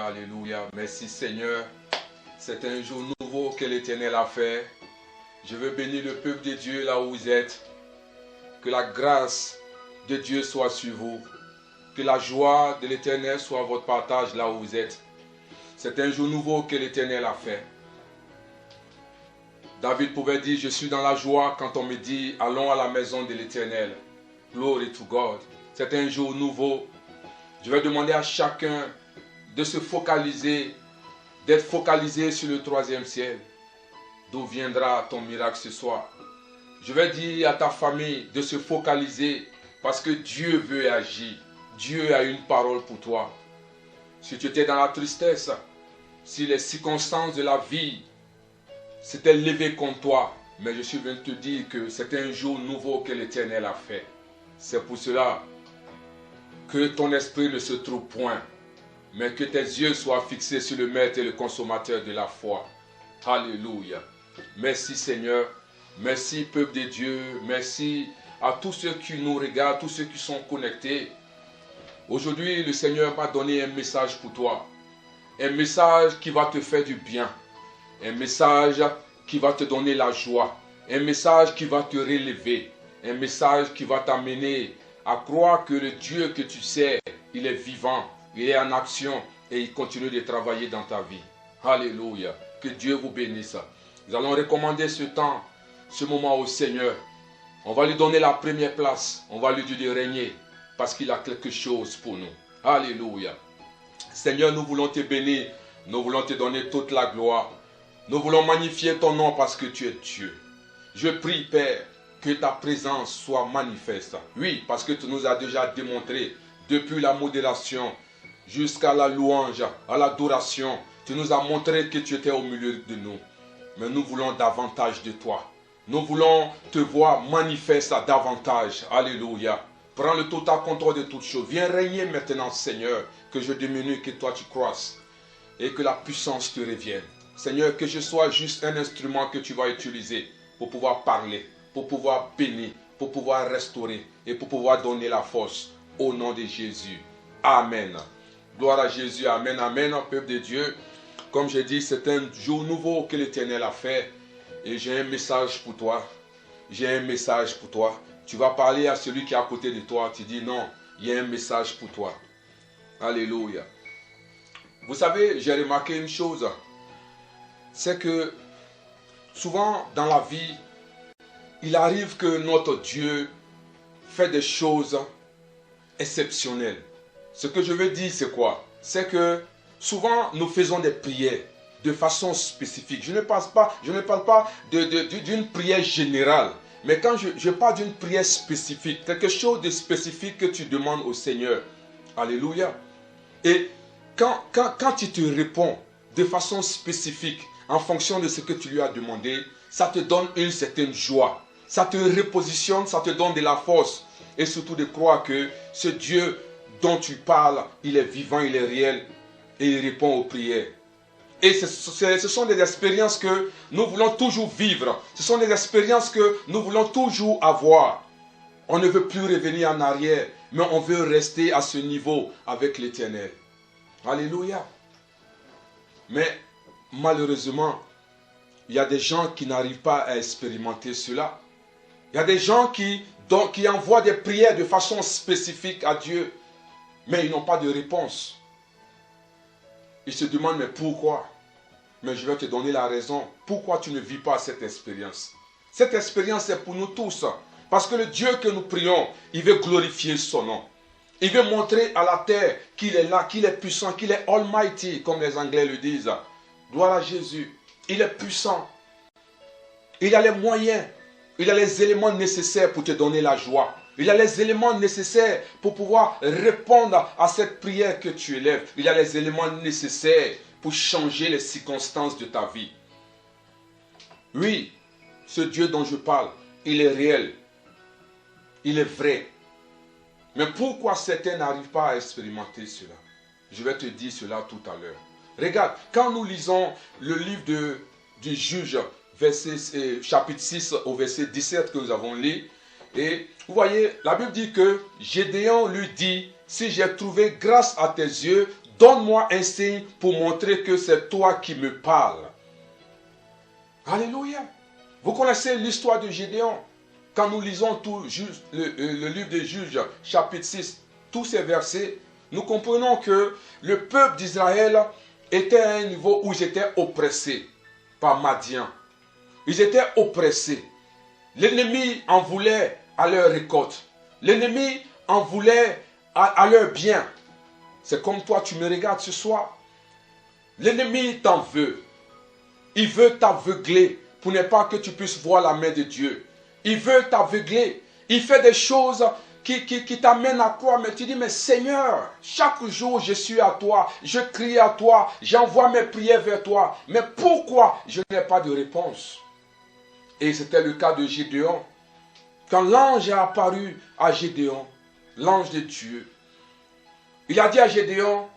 Alléluia. Merci Seigneur. C'est un jour nouveau que l'Éternel a fait. Je veux bénir le peuple de Dieu là où vous êtes. Que la grâce de Dieu soit sur vous. Que la joie de l'Éternel soit votre partage là où vous êtes. C'est un jour nouveau que l'Éternel a fait. David pouvait dire, je suis dans la joie quand on me dit, allons à la maison de l'Éternel. Glory to God. C'est un jour nouveau. Je vais demander à chacun de se focaliser, d'être focalisé sur le troisième ciel. D'où viendra ton miracle ce soir? Je vais dire à ta famille de se focaliser parce que Dieu veut agir. Dieu a une parole pour toi. Si tu étais dans la tristesse, si les circonstances de la vie s'étaient levées contre toi, mais je suis venu te dire que c'est un jour nouveau que l'Éternel a fait. C'est pour cela que ton esprit ne se trouve point, mais que tes yeux soient fixés sur le Maître et le consommateur de la foi. Alléluia. Merci Seigneur. Merci peuple de Dieu. Merci à tous ceux qui nous regardent, tous ceux qui sont connectés. Aujourd'hui, le Seigneur m'a donné un message pour toi. Un message qui va te faire du bien. Un message qui va te donner la joie. Un message qui va te relever. Un message qui va t'amener à croire que le Dieu que tu sais, il est vivant, il est en action et il continue de travailler dans ta vie. Alléluia. Que Dieu vous bénisse. Nous allons recommander ce temps, ce moment au Seigneur. On va lui donner la première place. On va lui dire de régner parce qu'il a quelque chose pour nous. Alléluia. Seigneur, nous voulons te bénir. Nous voulons te donner toute la gloire. Nous voulons magnifier ton nom parce que tu es Dieu. Je prie, Père, que ta présence soit manifeste. Oui, parce que tu nous as déjà démontré, depuis la modération jusqu'à la louange, à l'adoration, tu nous as montré que tu étais au milieu de nous. Mais nous voulons davantage de toi. Nous voulons te voir manifeste davantage. Alléluia. Prends le total contrôle de toutes choses. Viens régner maintenant, Seigneur, que je diminue, que toi tu croisses et que la puissance te revienne. Seigneur, que je sois juste un instrument que tu vas utiliser pour pouvoir parler, pour pouvoir bénir, pour pouvoir restaurer et pour pouvoir donner la force au nom de Jésus. Amen. Gloire à Jésus. Amen. Amen. Peuple de Dieu, comme j'ai dit, c'est un jour nouveau que l'Éternel a fait et j'ai un message pour toi. J'ai un message pour toi. Tu vas parler à celui qui est à côté de toi. Tu dis non, il y a un message pour toi. Alléluia. Vous savez, j'ai remarqué une chose. C'est que souvent dans la vie, il arrive que notre Dieu fait des choses exceptionnelles. Ce que je veux dire, c'est quoi? C'est que souvent, nous faisons des prières de façon spécifique. Je ne parle pas d'une prière générale. Mais quand je parle d'une prière spécifique, quelque chose de spécifique que tu demandes au Seigneur. Alléluia. Et quand il te répond de façon spécifique, en fonction de ce que tu lui as demandé, ça te donne une certaine joie. Ça te repositionne, ça te donne de la force. Et surtout de croire que ce Dieu dont tu parles, il est vivant, il est réel. Et il répond aux prières. Et ce sont des expériences que nous voulons toujours vivre. Ce sont des expériences que nous voulons toujours avoir. On ne veut plus revenir en arrière, mais on veut rester à ce niveau avec l'Éternel. Alléluia. Mais malheureusement, il y a des gens qui n'arrivent pas à expérimenter cela. Il y a des gens qui envoient des prières de façon spécifique à Dieu, mais ils n'ont pas de réponse. Ils se demandent, mais pourquoi? Mais je vais te donner la raison. Pourquoi tu ne vis pas cette expérience? Cette expérience est pour nous tous. Parce que le Dieu que nous prions, il veut glorifier son nom. Il veut montrer à la terre qu'il est là, qu'il est puissant, qu'il est almighty, comme les Anglais le disent. Gloire à Jésus. Il est puissant. Il a les moyens. Il a les éléments nécessaires pour te donner la joie. Il a les éléments nécessaires pour pouvoir répondre à cette prière que tu élèves. Il a les éléments nécessaires pour changer les circonstances de ta vie. Oui, ce Dieu dont je parle, il est réel. Il est vrai. Mais pourquoi certains n'arrivent pas à expérimenter cela? Je vais te dire cela tout à l'heure. Regarde, quand nous lisons le livre du Juge, chapitre 6 au verset 17 que nous avons lu, et vous voyez, la Bible dit que Gédéon lui dit, si j'ai trouvé grâce à tes yeux, donne-moi un signe pour montrer que c'est toi qui me parles. Alléluia. Vous connaissez l'histoire de Gédéon. Quand nous lisons tout le livre des Juges, chapitre 6, tous ces versets, nous comprenons que le peuple d'Israël était à un niveau où ils étaient oppressés par Madian. Ils étaient oppressés. L'ennemi en voulait à leur récolte. L'ennemi en voulait à leur bien. C'est comme toi, tu me regardes ce soir. L'ennemi t'en veut. Il veut t'aveugler pour ne pas que tu puisses voir la main de Dieu. Il veut t'aveugler. Il fait des choses qui t'amènent à toi. Mais tu dis, mais Seigneur, chaque jour je suis à toi. Je crie à toi. J'envoie mes prières vers toi. Mais pourquoi je n'ai pas de réponse? Et c'était le cas de Gédéon. Quand l'ange a apparu à Gédéon, l'ange de Dieu, il a dit à Gédéon,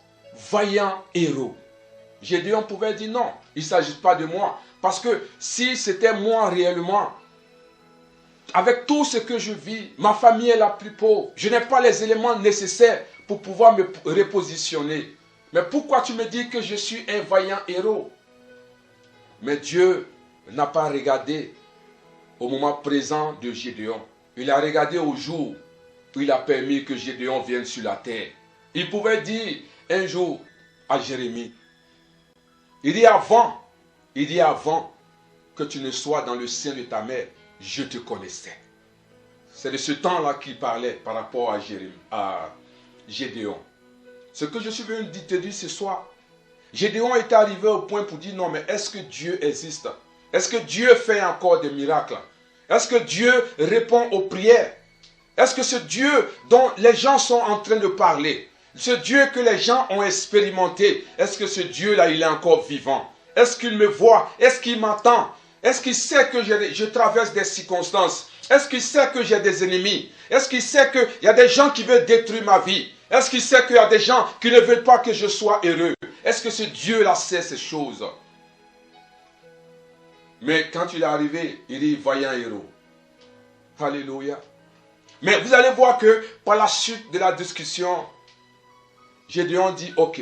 vaillant héros. Gédéon pouvait dire non, il ne s'agit pas de moi. Parce que si c'était moi réellement, avec tout ce que je vis, ma famille est la plus pauvre. Je n'ai pas les éléments nécessaires pour pouvoir me repositionner. Mais pourquoi tu me dis que je suis un vaillant héros? Mais Dieu n'a pas regardé au moment présent de Gédéon. Il a regardé au jour où il a permis que Gédéon vienne sur la terre. Il pouvait dire un jour à Jérémie, il dit avant que tu ne sois dans le sein de ta mère, je te connaissais. C'est de ce temps-là qu'il parlait par rapport à Gédéon. Ce que je suis venu te dire ce soir, Gédéon est arrivé au point pour dire non, mais est-ce que Dieu existe? Est-ce que Dieu fait encore des miracles? Est-ce que Dieu répond aux prières? Est-ce que ce Dieu dont les gens sont en train de parler, ce Dieu que les gens ont expérimenté, est-ce que ce Dieu-là, il est encore vivant? Est-ce qu'il me voit? Est-ce qu'il m'entend? Est-ce qu'il sait que je traverse des circonstances? Est-ce qu'il sait que j'ai des ennemis? Est-ce qu'il sait qu'il y a des gens qui veulent détruire ma vie? Est-ce qu'il sait qu'il y a des gens qui ne veulent pas que je sois heureux? Est-ce que ce Dieu-là sait ces choses? Mais quand il est arrivé, il dit vaillant héros. Alléluia. Mais vous allez voir que par la suite de la discussion, Gédéon dit, ok,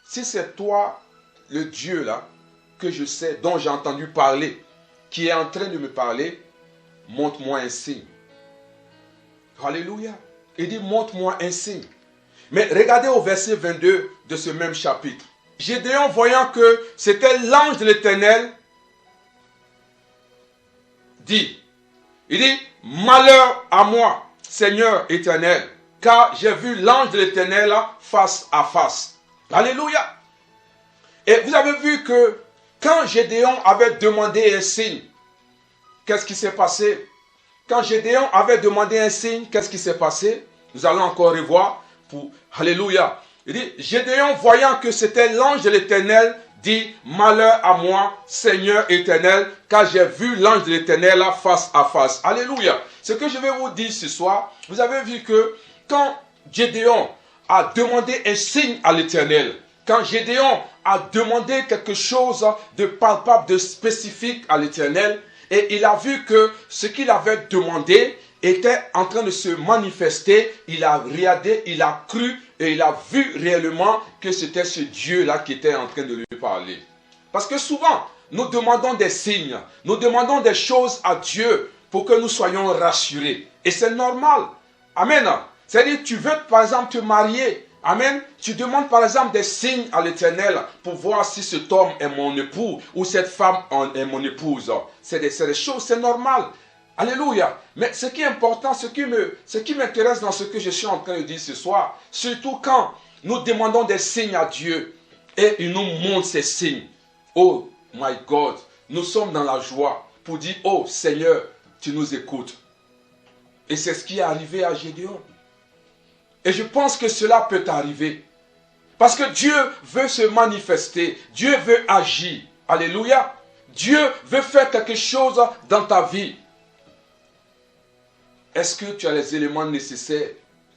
si c'est toi, le Dieu là, que je sais, dont j'ai entendu parler, qui est en train de me parler, montre-moi un signe. Alléluia. Il dit, montre-moi un signe. Mais regardez au verset 22 de ce même chapitre. Gédéon, voyant que c'était l'ange de l'Éternel, dit, il dit, malheur à moi, Seigneur éternel, car j'ai vu l'ange de l'Éternel face à face. Alléluia. Et vous avez vu que quand Gédéon avait demandé un signe, qu'est-ce qui s'est passé? Quand Gédéon avait demandé un signe, qu'est-ce qui s'est passé? Nous allons encore revoir. Alléluia. Il dit, Gédéon, voyant que c'était l'ange de l'Éternel, dit, malheur à moi, Seigneur éternel, car j'ai vu l'ange de l'Éternel face à face. Alléluia. Ce que je vais vous dire ce soir, vous avez vu que quand Gédéon a demandé un signe à l'Éternel, quand Gédéon a demandé quelque chose de palpable, de spécifique à l'Éternel, et il a vu que ce qu'il avait demandé était en train de se manifester, il a regardé, il a cru et il a vu réellement que c'était ce Dieu-là qui était en train de lui parler. Parce que souvent, nous demandons des signes, nous demandons des choses à Dieu pour que nous soyons rassurés. Et c'est normal. Amen. C'est-à-dire, tu veux par exemple te marier. Amen. Tu demandes par exemple des signes à l'Éternel pour voir si cet homme est mon époux ou cette femme est mon épouse. C'est des choses, c'est normal. Alléluia. Mais ce qui est important, ce qui m'intéresse dans ce que je suis en train de dire ce soir, surtout quand nous demandons des signes à Dieu et il nous montre ces signes. Oh my God, nous sommes dans la joie pour dire, oh Seigneur, tu nous écoutes. Et c'est ce qui est arrivé à Gédéon. Et je pense que cela peut arriver. Parce que Dieu veut se manifester. Dieu veut agir. Alléluia. Dieu veut faire quelque chose dans ta vie. Est-ce que tu as les éléments nécessaires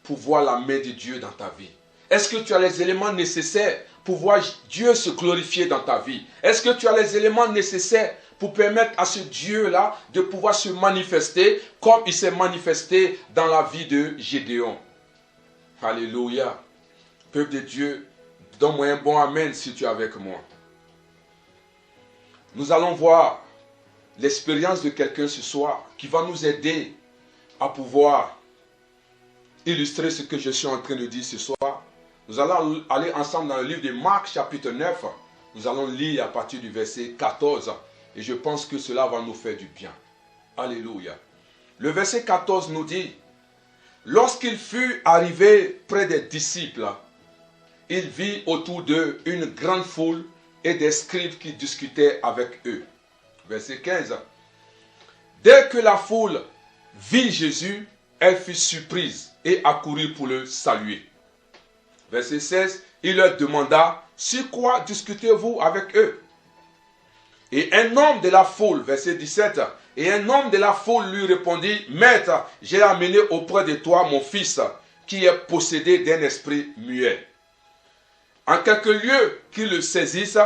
pour voir la main de Dieu dans ta vie? Est-ce que tu as les éléments nécessaires pour voir Dieu se glorifier dans ta vie? Est-ce que tu as les éléments nécessaires pour permettre à ce Dieu-là de pouvoir se manifester comme il s'est manifesté dans la vie de Gédéon? Alléluia. Peuple de Dieu, Donne-moi un bon amen si tu es avec moi. Nous allons voir l'expérience de quelqu'un ce soir qui va nous aider à pouvoir illustrer ce que je suis en train de dire ce soir. Nous allons aller ensemble dans le livre de Marc chapitre 9. Nous allons lire à partir du verset 14 et je pense que cela va nous faire du bien. Alléluia. Le verset 14 nous dit: lorsqu'il fut arrivé près des disciples, il vit autour d'eux une grande foule et des scribes qui discutaient avec eux. Verset 15. Dès que la foule vit Jésus, elle fut surprise et accourut pour le saluer. Verset 16. Il leur demanda: sur quoi discutez-vous avec eux? Et un homme de la foule, verset 17, et un homme de la foule lui répondit: Maître, j'ai amené auprès de toi mon fils, qui est possédé d'un esprit muet. En quelques lieux qu'il le saisisse,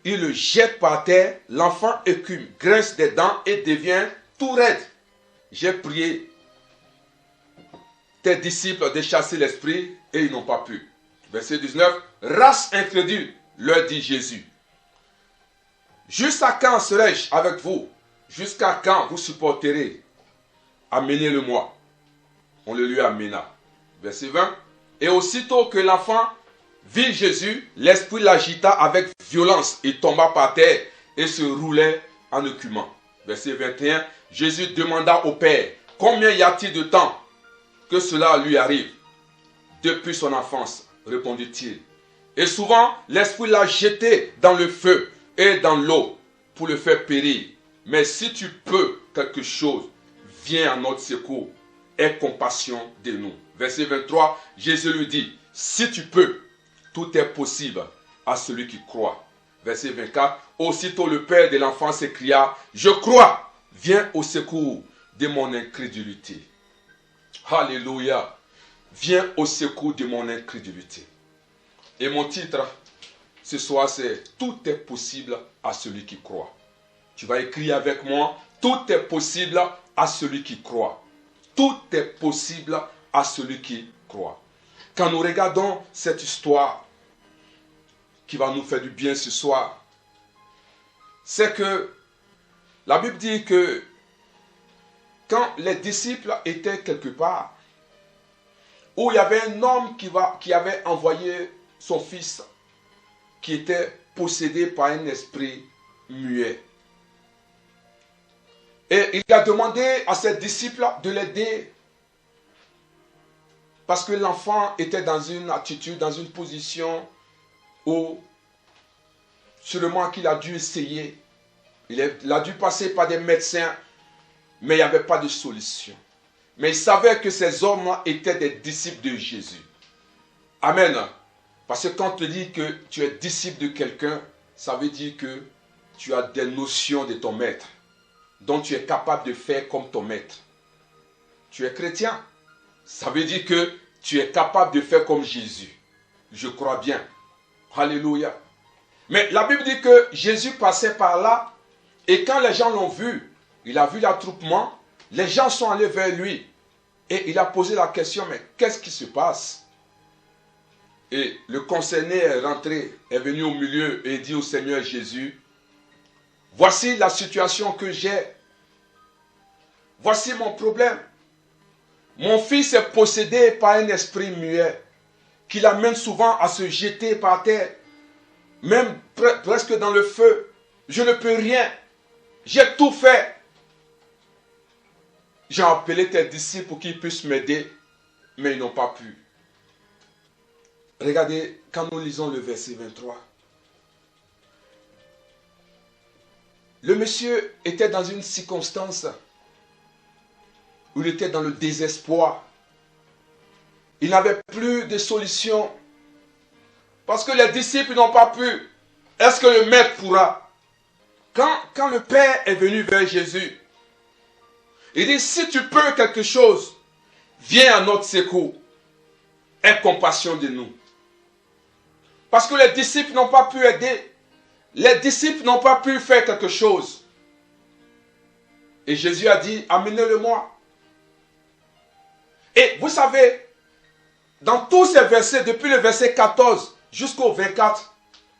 il le jette par terre, l'enfant écume, grince des dents et devient tout raide. J'ai prié tes disciples de chasser l'esprit et ils n'ont pas pu. Verset 19, race incrédule, leur dit Jésus. Jusqu'à quand serai-je avec vous? Jusqu'à quand vous supporterez? Amenez-le-moi. On le lui amena. Verset 20. Et aussitôt que l'enfant vit Jésus, l'esprit l'agita avec violence. Il tomba par terre et se roulait en écumant. Verset 21. Jésus demanda au Père: combien y a-t-il de temps que cela lui arrive? Depuis son enfance, répondit-il. Et souvent, l'esprit l'a jeté dans le feu et dans l'eau pour le faire périr. Mais si tu peux quelque chose, viens à notre secours. Aie compassion de nous. Verset 23, Jésus lui dit: si tu peux, tout est possible à celui qui croit. Verset 24, aussitôt le père de l'enfant s'écria: je crois, viens au secours de mon incrédulité. Alléluia. Viens au secours de mon incrédulité. Et mon titre ce soir, c'est tout est possible à celui qui croit. Tu vas écrire avec moi: tout est possible à celui qui croit. Tout est possible à celui qui croit. Quand nous regardons cette histoire qui va nous faire du bien ce soir, c'est que la Bible dit que quand les disciples étaient quelque part, où il y avait un homme qui avait envoyé son fils, qui était possédé par un esprit muet. Et il a demandé à ses disciples de l'aider, parce que l'enfant était dans une attitude, dans une position où sûrement qu'il a dû essayer. Il a dû passer par des médecins, mais il n'y avait pas de solution. Mais il savait que ces hommes étaient des disciples de Jésus. Amen. Parce que quand on te dit que tu es disciple de quelqu'un, ça veut dire que tu as des notions de ton maître, dont tu es capable de faire comme ton maître. Tu es chrétien, ça veut dire que tu es capable de faire comme Jésus. Je crois bien. Alléluia. Mais la Bible dit que Jésus passait par là, et quand les gens l'ont vu, il a vu l'attroupement, les gens sont allés vers lui, et il a posé la question: mais qu'est-ce qui se passe? Et le concerné est rentré, est venu au milieu et dit au Seigneur Jésus: voici la situation que j'ai. Voici mon problème. Mon fils est possédé par un esprit muet qui l'amène souvent à se jeter par terre, même presque dans le feu. Je ne peux rien. J'ai tout fait. J'ai appelé tes disciples pour qu'ils puissent m'aider, mais ils n'ont pas pu. Regardez, quand nous lisons le verset 23, le monsieur était dans une circonstance où il était dans le désespoir. Il n'avait plus de solution. Parce que les disciples n'ont pas pu. Est-ce que le maître pourra? Quand le Père est venu vers Jésus, il dit: si tu peux quelque chose, viens à notre secours. Aie compassion de nous. Parce que les disciples n'ont pas pu aider. Les disciples n'ont pas pu faire quelque chose. Et Jésus a dit: amenez-le-moi. Et vous savez, dans tous ces versets, depuis le verset 14 jusqu'au 24,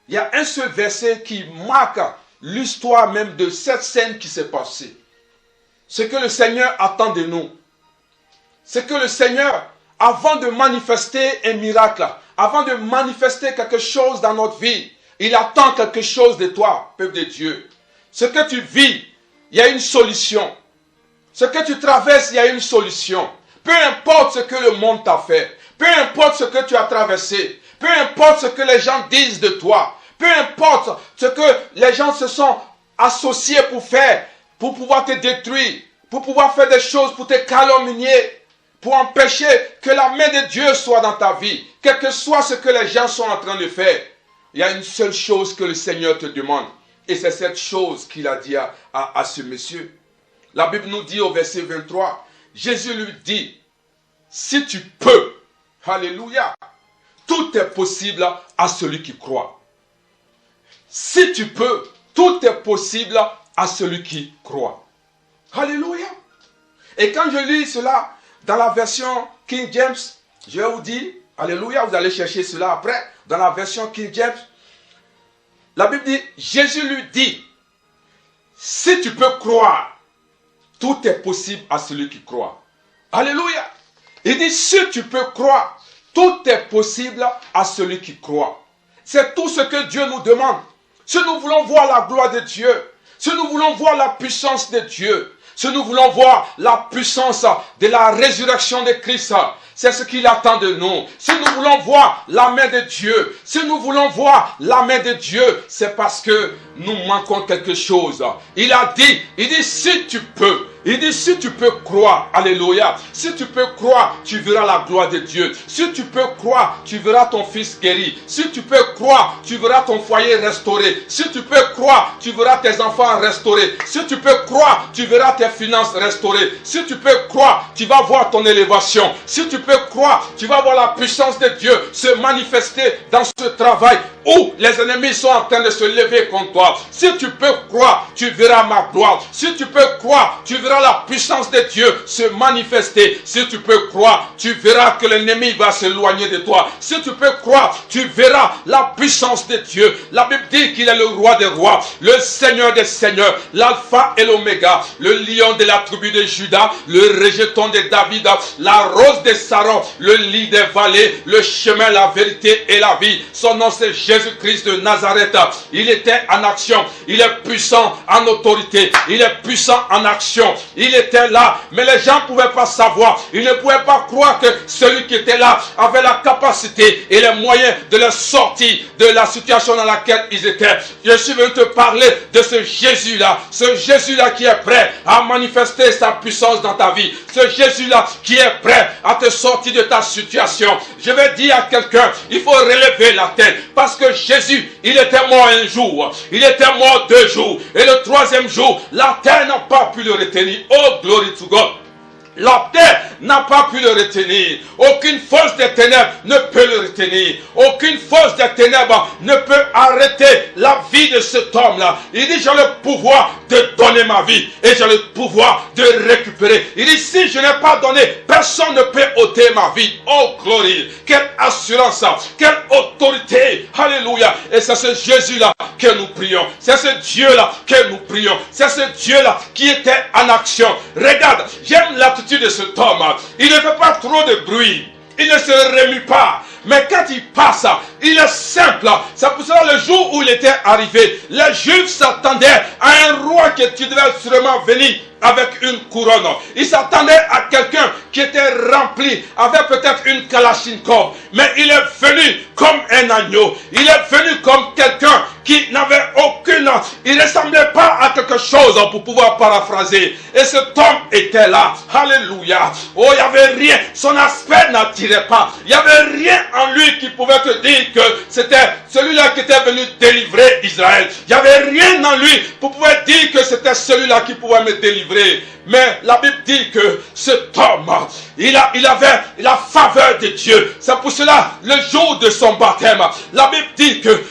il y a un seul verset qui marque l'histoire même de cette scène qui s'est passée. Ce que le Seigneur attend de nous. C'est que le Seigneur, avant de manifester un miracle, avant de manifester quelque chose dans notre vie, il attend quelque chose de toi, peuple de Dieu. Ce que tu vis, il y a une solution. Ce que tu traverses, il y a une solution. Peu importe ce que le monde t'a fait, peu importe ce que tu as traversé, peu importe ce que les gens disent de toi, peu importe ce que les gens se sont associés pour faire, pour pouvoir te détruire, pour pouvoir faire des choses pour te calomnier, pour empêcher que la main de Dieu soit dans ta vie, quel que soit ce que les gens sont en train de faire. Il y a une seule chose que le Seigneur te demande, et c'est cette chose qu'il a dit à ce monsieur. La Bible nous dit au verset 23, Jésus lui dit, si tu peux, alléluia, tout est possible à celui qui croit. Si tu peux, tout est possible à celui qui croit. Alléluia. Et quand je lis cela dans la version King James, je vous dis, alléluia, vous allez chercher cela après, dans la version King James, la Bible dit, Jésus lui dit, si tu peux croire, tout est possible à celui qui croit. Alléluia. Il dit, si tu peux croire, tout est possible à celui qui croit. C'est tout ce que Dieu nous demande. Si nous voulons voir la gloire de Dieu, si nous voulons voir la puissance de Dieu, si nous voulons voir la puissance de la résurrection de Christ, c'est ce qu'il attend de nous. Si nous voulons voir la main de Dieu, si nous voulons voir la main de Dieu, c'est parce que nous manquons quelque chose. Il dit, si tu peux, il dit, si tu peux croire, alléluia, si tu peux croire, tu verras la gloire de Dieu. Si tu peux croire, tu verras ton fils guéri. Si tu peux croire, tu verras ton foyer restauré. Si tu peux croire, tu verras tes enfants restaurés. Si tu peux croire, tu verras tes finances restaurées. Si tu peux croire, tu vas voir ton élévation. Si tu peux croire, tu vas voir la puissance de Dieu se manifester dans ce travail où les ennemis sont en train de se lever contre toi. Si tu peux croire, tu verras ma gloire. Si tu peux croire, tu verras la puissance de Dieu se manifester. Si tu peux croire, tu verras que l'ennemi va s'éloigner de toi. Si tu peux croire, tu verras la puissance de Dieu. La Bible dit qu'il est le roi des rois, le Seigneur des seigneurs, l'alpha et l'oméga, le lion de la tribu de Judas, le rejeton de David, la rose de Saron, le lit des vallées, le chemin, la vérité et la vie. Son nom c'est Jésus-Christ de Nazareth. Il était en action, il est puissant en autorité, il est puissant en action. Il était là, mais les gens ne pouvaient pas savoir. Ils ne pouvaient pas croire que celui qui était là avait la capacité et les moyens de les sortir de la situation dans laquelle ils étaient. Je suis venu te parler de ce Jésus-là qui est prêt à manifester sa puissance dans ta vie. Ce Jésus-là qui est prêt à te sortir de ta situation. Je vais dire à quelqu'un, il faut relever la tête parce que Jésus, il était mort un jour, il était mort 2 jours et le 3e jour, la terre n'a pas pu le retenir. Oh, glory to God. La terre n'a pas pu le retenir. Aucune force des ténèbres ne peut le retenir. Aucune force des ténèbres ne peut arrêter la vie de cet homme-là. Il dit, j'ai le pouvoir de donner ma vie et j'ai le pouvoir de récupérer. Il dit, si je n'ai pas donné, personne ne peut ôter ma vie. Oh, glory. Quelle assurance, quelle autorité. Alléluia. Et c'est ce Jésus-là que nous prions. C'est ce Dieu-là que nous prions. C'est ce Dieu-là qui était en action. Regarde, j'aime l'attitude de cet homme. Il ne fait pas trop de bruit. Il ne se remue pas. Mais quand il passe, il est simple. C'est pour cela le jour où il était arrivé, les Juifs s'attendaient à un roi qui devait sûrement venir avec une couronne. Ils s'attendaient à quelqu'un qui était rempli avec peut-être une kalachnikov. Mais il est venu comme un agneau. Il est venu comme quelqu'un qui n'avait aucune... Il ne ressemblait pas à quelque chose pour pouvoir paraphraser. Et cet homme était là. Alléluia. Oh, il n'y avait rien. Son aspect n'attirait pas. Il n'y avait rien en lui qui pouvait te dire que c'était celui-là qui était venu délivrer Israël. Il n'y avait rien en lui pour pouvoir dire que c'était celui-là qui pouvait me délivrer. Mais la Bible dit que cet homme, il avait la faveur de Dieu. C'est pour cela, le jour de son baptême, la Bible dit que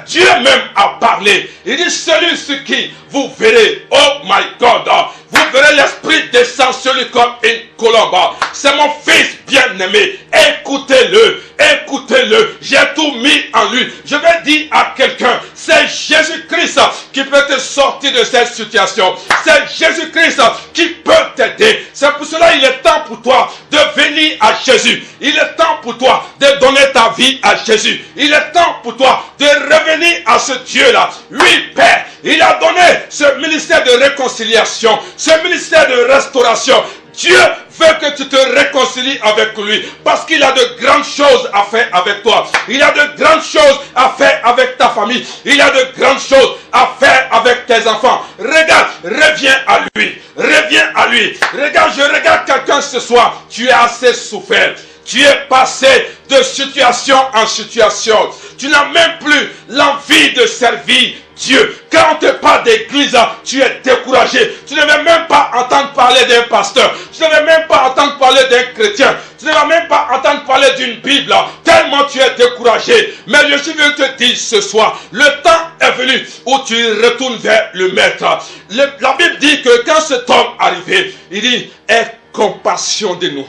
Dieu même a parlé. Il dit, celui sur qui vous verrez, oh my God, vous verrez l'Esprit descendre sur lui comme une colombe. C'est mon fils bien-aimé. Écoutez-le, écoutez-le. J'ai tout mis en lui. Je vais dire à quelqu'un, c'est Jésus-Christ qui peut te sortir de cette situation. C'est Jésus-Christ qui peut t'aider. C'est pour cela qu'il est temps pour toi de venir à Jésus. Il est temps pour toi de donner ta vie à Jésus. Il est temps pour toi de revenir à ce Dieu-là. Oui, Père, il a donné ce ministère de réconciliation, ce ministère de restauration. Dieu veut que tu te réconcilies avec lui parce qu'il a de grandes choses à faire avec toi. Il a de grandes choses à faire avec ta famille. Il a de grandes choses à faire avec tes enfants. Regarde, reviens à lui. Reviens à lui. Regarde, je regarde quelqu'un ce soir. Tu as assez souffert. Tu es passé de situation en situation. Tu n'as même plus l'envie de servir Dieu. Quand on te parle d'église, tu es découragé. Tu ne veux même pas entendre parler d'un pasteur. Tu ne veux même pas entendre parler d'un chrétien. Tu ne veux même pas entendre parler d'une Bible. Tellement tu es découragé. Mais je suis venu te dire ce soir, le temps est venu où tu retournes vers le Maître. La Bible dit que quand cet homme arrivait, il dit, aie compassion de nous.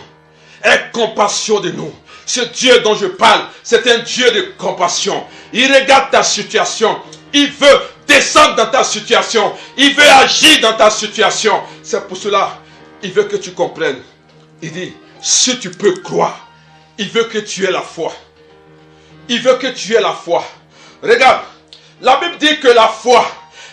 Aie compassion de nous. Ce Dieu dont je parle, c'est un Dieu de compassion. Il regarde ta situation. Il veut descendre dans ta situation. Il veut agir dans ta situation. C'est pour cela, il veut que tu comprennes. Il dit, si tu peux croire, il veut que tu aies la foi. Il veut que tu aies la foi. Regarde, la Bible dit que la foi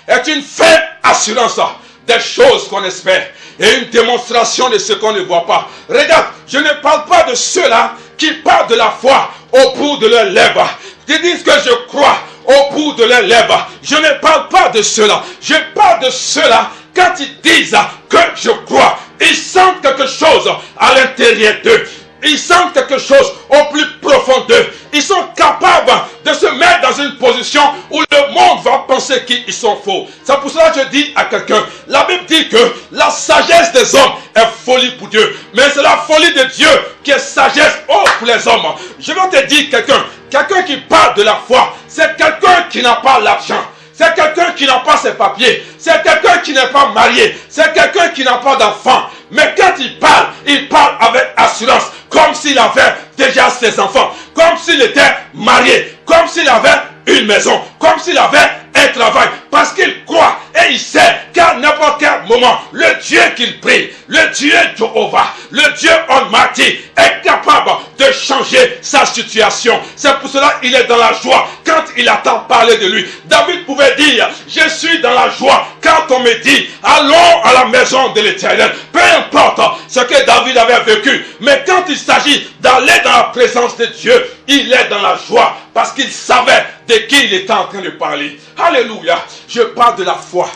est une ferme assurance des choses qu'on espère et une démonstration de ce qu'on ne voit pas. Regarde, je ne parle pas de ceux-là qui parlent de la foi au bout de leurs lèvres. Ils disent que je crois au bout de leurs lèvres. Je ne parle pas de ceux-là. Je parle de ceux-là quand ils disent que je crois. Ils sentent quelque chose à l'intérieur d'eux. Ils sentent quelque chose au plus profond d'eux. Ils sont capables de se mettre dans une position où le monde va penser qu'ils sont faux. C'est pour cela que je dis à quelqu'un, la Bible dit que la sagesse des hommes est folie pour Dieu. Mais c'est la folie de Dieu qui est sagesse pour les hommes. Je vais te dire quelqu'un qui parle de la foi, c'est quelqu'un qui n'a pas l'argent. C'est quelqu'un qui n'a pas ses papiers. C'est quelqu'un qui n'est pas marié. C'est quelqu'un qui n'a pas d'enfant. Mais quand il parle avec assurance. Comme s'il avait déjà ses enfants. Comme s'il était marié. Comme s'il avait une maison. Comme s'il avait un travail. Parce qu'il croit et il sait qu'à n'importe quel moment, le Dieu qu'il prie, le Dieu Jéhovah, le Dieu Almighty est capable de changer sa situation. C'est pour cela qu'il est dans la joie quand il attend parler de lui. David pouvait dire, je suis dans la joie quand on me dit, allons à la maison de l'Éternel. Peu importe ce que David avait vécu, mais quand il s'agit d'aller dans la présence de Dieu, il est dans la joie parce qu'il savait de qui il était en train de parler. Alléluia. Je parle de la foi.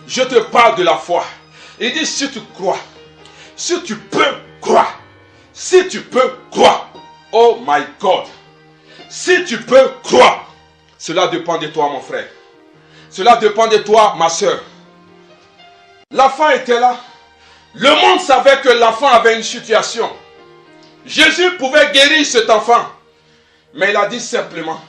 Je te parle de la foi. Il dit, si tu crois, si tu peux croire, si tu peux croire, oh my God, si tu peux croire, cela dépend de toi, mon frère. Cela dépend de toi, ma soeur. L'enfant était là. Le monde savait que l'enfant avait une situation. Jésus pouvait guérir cet enfant. Mais il a dit simplement,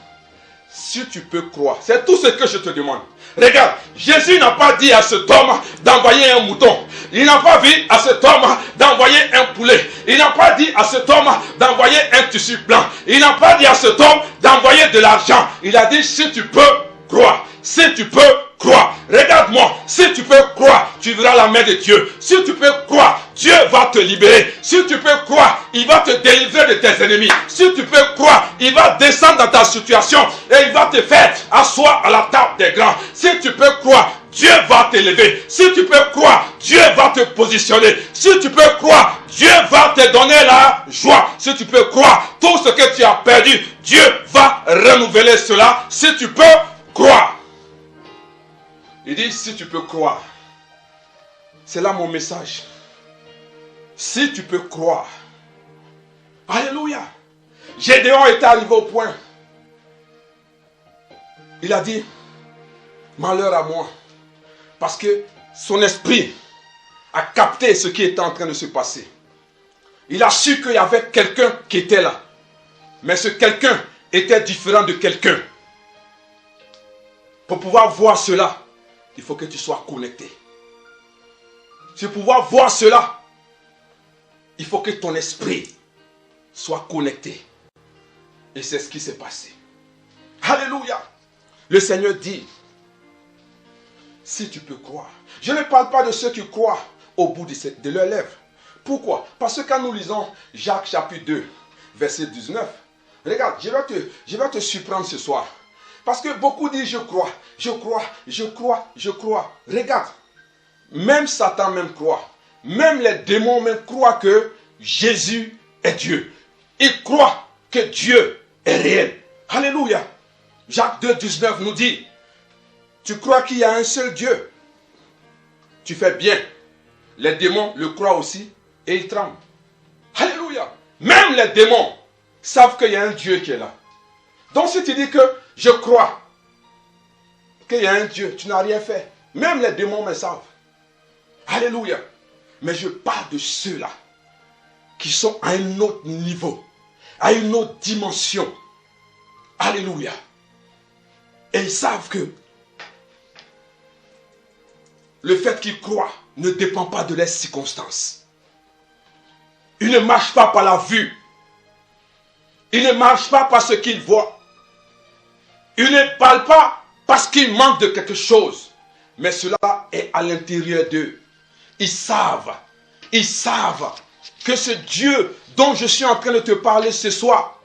si tu peux croire, c'est tout ce que je te demande. Regarde, Jésus n'a pas dit à cet homme d'envoyer un mouton. Il n'a pas dit à cet homme d'envoyer un poulet. Il n'a pas dit à cet homme d'envoyer un tissu blanc. Il n'a pas dit à cet homme d'envoyer de l'argent. Il a dit, si tu peux croire, si tu peux croire. Regarde-moi, si tu peux croire, tu verras la main de Dieu. Si tu peux croire, Dieu va te libérer. Si tu peux croire, il va te délivrer de tes ennemis. Si tu peux croire, il va descendre dans ta situation et il va te faire asseoir à la table des grands. Si tu peux croire, Dieu va t'élever. Si tu peux croire, Dieu va te positionner. Si tu peux croire, Dieu va te donner la joie. Si tu peux croire, tout ce que tu as perdu, Dieu va renouveler cela. Si tu peux croire. Il dit, si tu peux croire. C'est là mon message. Si tu peux croire. Alléluia. Gédéon est arrivé au point. Il a dit, malheur à moi. Parce que son esprit a capté ce qui était en train de se passer. Il a su qu'il y avait quelqu'un qui était là. Mais ce quelqu'un était différent de quelqu'un. Pour pouvoir voir cela, il faut que tu sois connecté. Pour pouvoir voir cela, il faut que ton esprit soit connecté. Et c'est ce qui s'est passé. Alléluia. Le Seigneur dit, si tu peux croire. Je ne parle pas de ceux qui croient au bout de leurs lèvres. Pourquoi? Parce que quand nous lisons Jacques chapitre 2, verset 19, regarde, je vais te surprendre ce soir. Parce que beaucoup disent je crois, je crois, je crois, je crois. Regarde, même Satan même croit. Même les démons même croient que Jésus est Dieu. Ils croient que Dieu est réel. Alléluia. Jacques 2, 19 nous dit, tu crois qu'il y a un seul Dieu. Tu fais bien. Les démons le croient aussi et ils tremblent. Alléluia. Même les démons savent qu'il y a un Dieu qui est là. Donc si tu dis que je crois qu'il y a un Dieu, tu n'as rien fait. Même les démons me savent. Alléluia. Mais je parle de ceux-là qui sont à un autre niveau, à une autre dimension. Alléluia. Et ils savent que le fait qu'ils croient ne dépend pas de leurs circonstances. Ils ne marchent pas par la vue. Ils ne marchent pas par ce qu'ils voient. Ils ne parlent pas parce qu'ils manquent de quelque chose. Mais cela est à l'intérieur d'eux. Ils savent que ce Dieu dont je suis en train de te parler ce soir,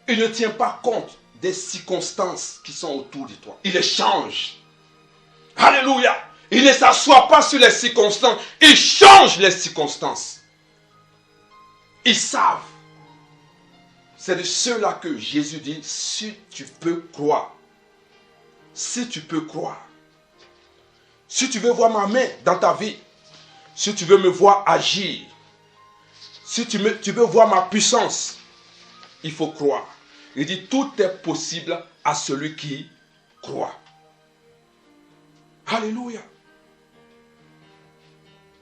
il ne tient pas compte des circonstances qui sont autour de toi. Il les change. Alléluia. Il ne s'assoit pas sur les circonstances. Il change les circonstances. Ils savent. C'est de ceux-là que Jésus dit, si tu peux croire. Si tu peux croire. Si tu veux voir ma main dans ta vie. Si tu veux me voir agir. Si tu veux voir ma puissance. Il faut croire. Il dit, tout est possible à celui qui croit. Alléluia.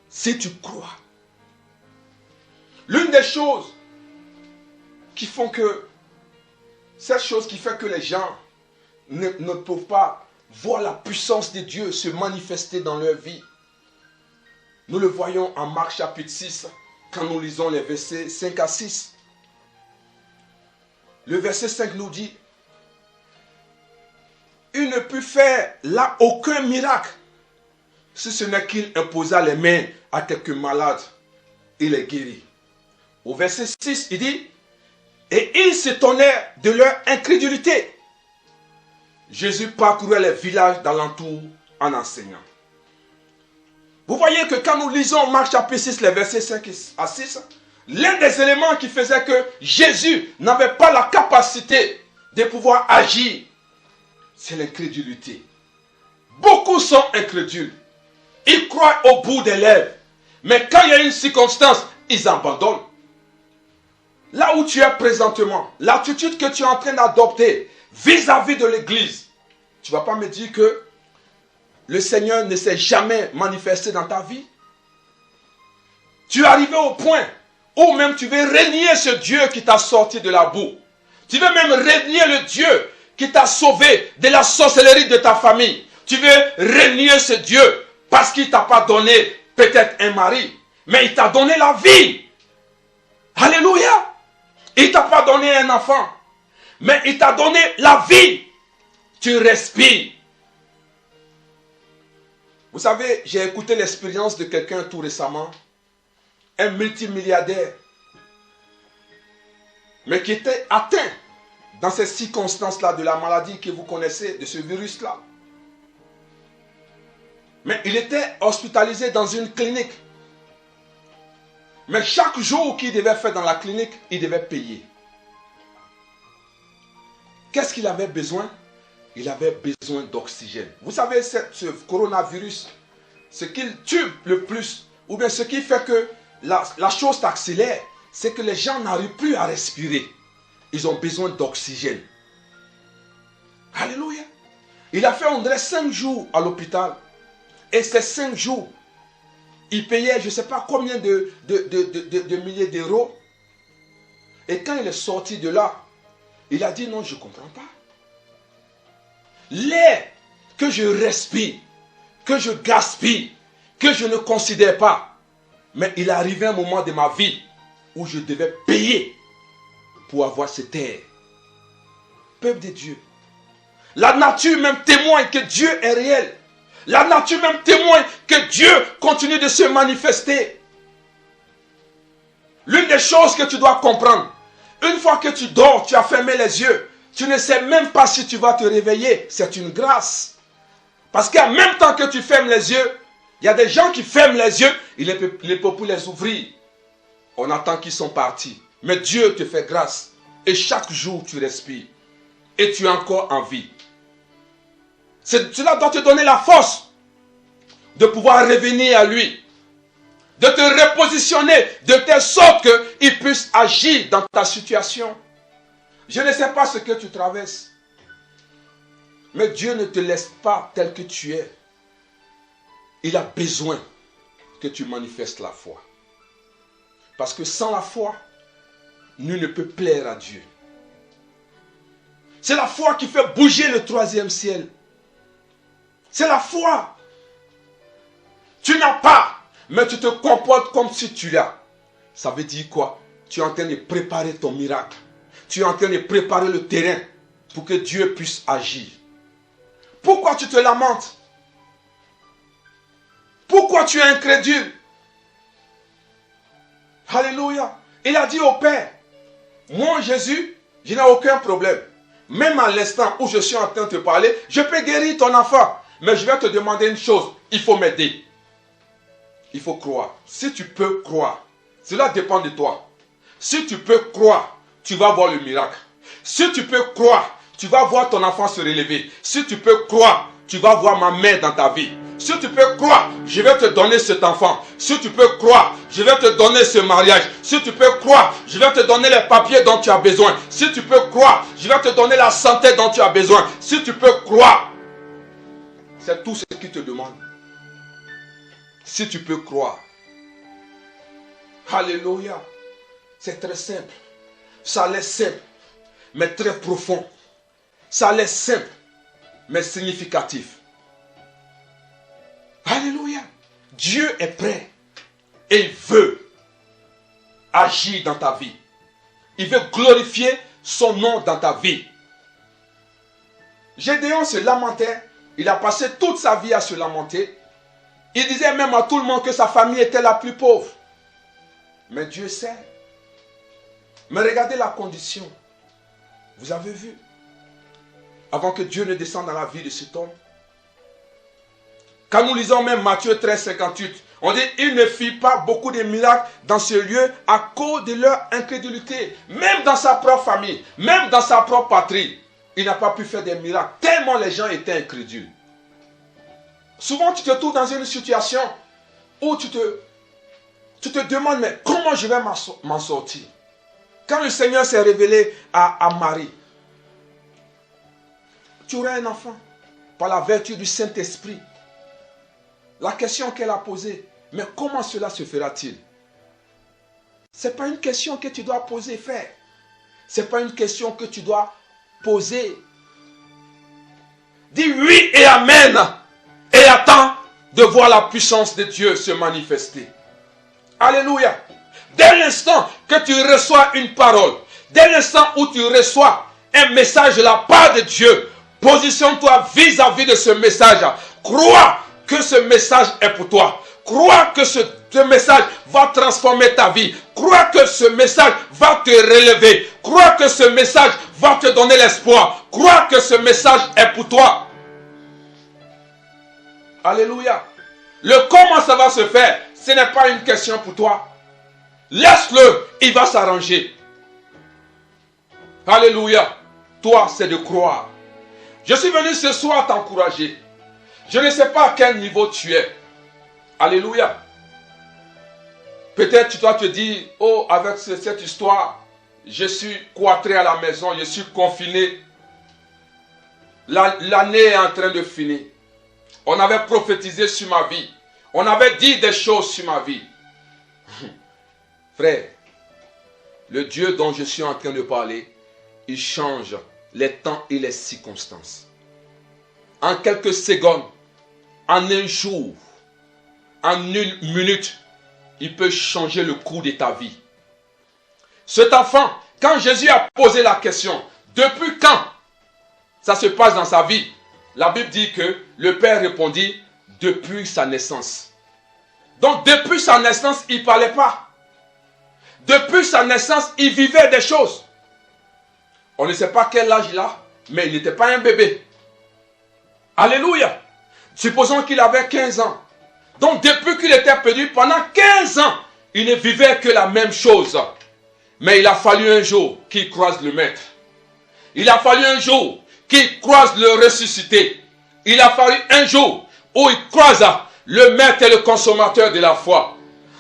Si tu crois. L'une des choses qui font que, cette chose qui fait que les gens ne peuvent pas voir la puissance de Dieu se manifester dans leur vie. Nous le voyons en Marc chapitre 6, quand nous lisons les versets 5 à 6. Le verset 5 nous dit, il ne put faire là aucun miracle, si ce n'est qu'il imposa les mains à quelques malades et les guérit. Au verset 6, il dit, et ils s'étonnèrent de leur incrédulité. Jésus parcourait les villages d'alentour en enseignant. Vous voyez que quand nous lisons Marc chapitre 6, les versets 5 à 6, l'un des éléments qui faisait que Jésus n'avait pas la capacité de pouvoir agir, c'est l'incrédulité. Beaucoup sont incrédules. Ils croient au bout des lèvres. Mais quand il y a une circonstance, ils abandonnent. Là où tu es présentement, l'attitude que tu es en train d'adopter vis-à-vis de l'église, tu ne vas pas me dire que le Seigneur ne s'est jamais manifesté dans ta vie. Tu es arrivé au point où même tu veux renier ce Dieu qui t'a sorti de la boue. Tu veux même renier le Dieu qui t'a sauvé de la sorcellerie de ta famille. Tu veux renier ce Dieu parce qu'il ne t'a pas donné peut-être un mari, mais il t'a donné la vie. Alléluia. Il ne t'a pas donné un enfant, mais il t'a donné la vie. Tu respires. Vous savez, j'ai écouté l'expérience de quelqu'un tout récemment, un multimilliardaire, mais qui était atteint dans ces circonstances-là de la maladie que vous connaissez, de ce virus-là. Mais il était hospitalisé dans une clinique. Mais chaque jour qu'il devait faire dans la clinique, il devait payer. Qu'est-ce qu'il avait besoin? Il avait besoin d'oxygène. Vous savez, ce coronavirus, ce qu'il tue le plus, ou bien ce qui fait que la chose s'accélère, c'est que les gens n'arrivent plus à respirer. Ils ont besoin d'oxygène. Alléluia. Il a fait, on dirait, 5 jours à l'hôpital. Et ces 5 jours, Il payait je ne sais pas combien de milliers d'euros. Et quand il est sorti de là, il a dit non, je ne comprends pas. L'air que je respire, que je gaspille, que je ne considère pas. Mais il est arrivé un moment de ma vie où je devais payer pour avoir cette terre. Peuple de Dieu. La nature même témoigne que Dieu est réel. La nature même témoigne que Dieu continue de se manifester. L'une des choses que tu dois comprendre, une fois que tu dors, tu as fermé les yeux, tu ne sais même pas si tu vas te réveiller. C'est une grâce. Parce qu'en même temps que tu fermes les yeux, il y a des gens qui ferment les yeux, il ne peut plus les ouvrir. On attend qu'ils sont partis. Mais Dieu te fait grâce. Et chaque jour, tu respires. Et tu es encore en vie. Cela doit te donner la force de pouvoir revenir à lui. De te repositionner de telle sorte qu'il puisse agir dans ta situation. Je ne sais pas ce que tu traverses. Mais Dieu ne te laisse pas tel que tu es. Il a besoin que tu manifestes la foi. Parce que sans la foi, nul ne peut plaire à Dieu. C'est la foi qui fait bouger le troisième ciel. C'est la foi. Tu n'as pas, mais tu te comportes comme si tu l'as. Ça veut dire quoi? Tu es en train de préparer ton miracle. Tu es en train de préparer le terrain pour que Dieu puisse agir. Pourquoi tu te lamentes? Pourquoi tu es incrédule? Alléluia. Il a dit au Père, moi Jésus, je n'ai aucun problème. Même à l'instant où je suis en train de te parler, je peux guérir ton enfant. Mais je vais te demander une chose, il faut m'aider. Il faut croire. Si tu peux croire, cela dépend de toi. Si tu peux croire, tu vas voir le miracle. Si tu peux croire, tu vas voir ton enfant se relever. Si tu peux croire, tu vas voir ma main dans ta vie. Si tu peux croire, je vais te donner cet enfant. Si tu peux croire, je vais te donner ce mariage. Si tu peux croire, je vais te donner les papiers dont tu as besoin. Si tu peux croire, je vais te donner la santé dont tu as besoin. Si tu peux croire, c'est tout ce qu'il te demande. Si tu peux croire. Alléluia. C'est très simple. Ça a l'air simple, mais très profond. Ça a l'air simple, mais significatif. Alléluia. Dieu est prêt et il veut agir dans ta vie. Il veut glorifier son nom dans ta vie. Gédéon se lamentait. Il a passé toute sa vie à se lamenter. Il disait même à tout le monde que sa famille était la plus pauvre. Mais Dieu sait. Mais regardez la condition. Vous avez vu? Avant que Dieu ne descende dans la vie de cet homme. Quand nous lisons même Matthieu 13, 58, on dit il ne fit pas beaucoup de miracles dans ce lieu à cause de leur incrédulité. Même dans sa propre famille, même dans sa propre patrie, il n'a pas pu faire des miracles tellement les gens étaient incrédules. Souvent tu te trouves dans une situation où tu te demandes mais comment je vais m'en sortir. Quand le Seigneur s'est révélé à Marie, tu auras un enfant par la vertu du Saint-Esprit. La question qu'elle a posée, mais comment cela se fera-t-il? Ce n'est pas une question que tu dois poser, frère. Ce n'est pas une question que tu dois poser. Dis oui et amen. Et attends de voir la puissance de Dieu se manifester. Alléluia. Dès l'instant que tu reçois une parole, dès l'instant où tu reçois un message de la part de Dieu, positionne-toi vis-à-vis de ce message. Crois que ce message est pour toi. Crois que ce message va transformer ta vie. Crois que ce message va te relever. Crois que ce message va te donner l'espoir. Crois que ce message est pour toi. Alléluia. Le comment ça va se faire, ce n'est pas une question pour toi. Laisse-le, il va s'arranger. Alléluia. Toi, c'est de croire. Je suis venu ce soir t'encourager. Je ne sais pas à quel niveau tu es. Alléluia. Peut-être tu dois te dire, oh, avec cette histoire, je suis cloîtré à la maison, je suis confiné. L'année est en train de finir. On avait prophétisé sur ma vie. On avait dit des choses sur ma vie. Frère, le Dieu dont je suis en train de parler, il change les temps et les circonstances. En quelques secondes, en un jour, en une minute, il peut changer le cours de ta vie. Cet enfant, quand Jésus a posé la question, depuis quand ça se passe dans sa vie? La Bible dit que le Père répondit, depuis sa naissance. Donc depuis sa naissance, il ne parlait pas. Depuis sa naissance, il vivait des choses. On ne sait pas quel âge il a, mais il n'était pas un bébé. Alléluia. Supposons qu'il avait 15 ans. Donc depuis qu'il était perdu, pendant 15 ans, il ne vivait que la même chose. Mais il a fallu un jour qu'il croise le Maître. Il a fallu un jour qu'il croise le ressuscité. Il a fallu un jour où il croise le Maître et le consommateur de la foi.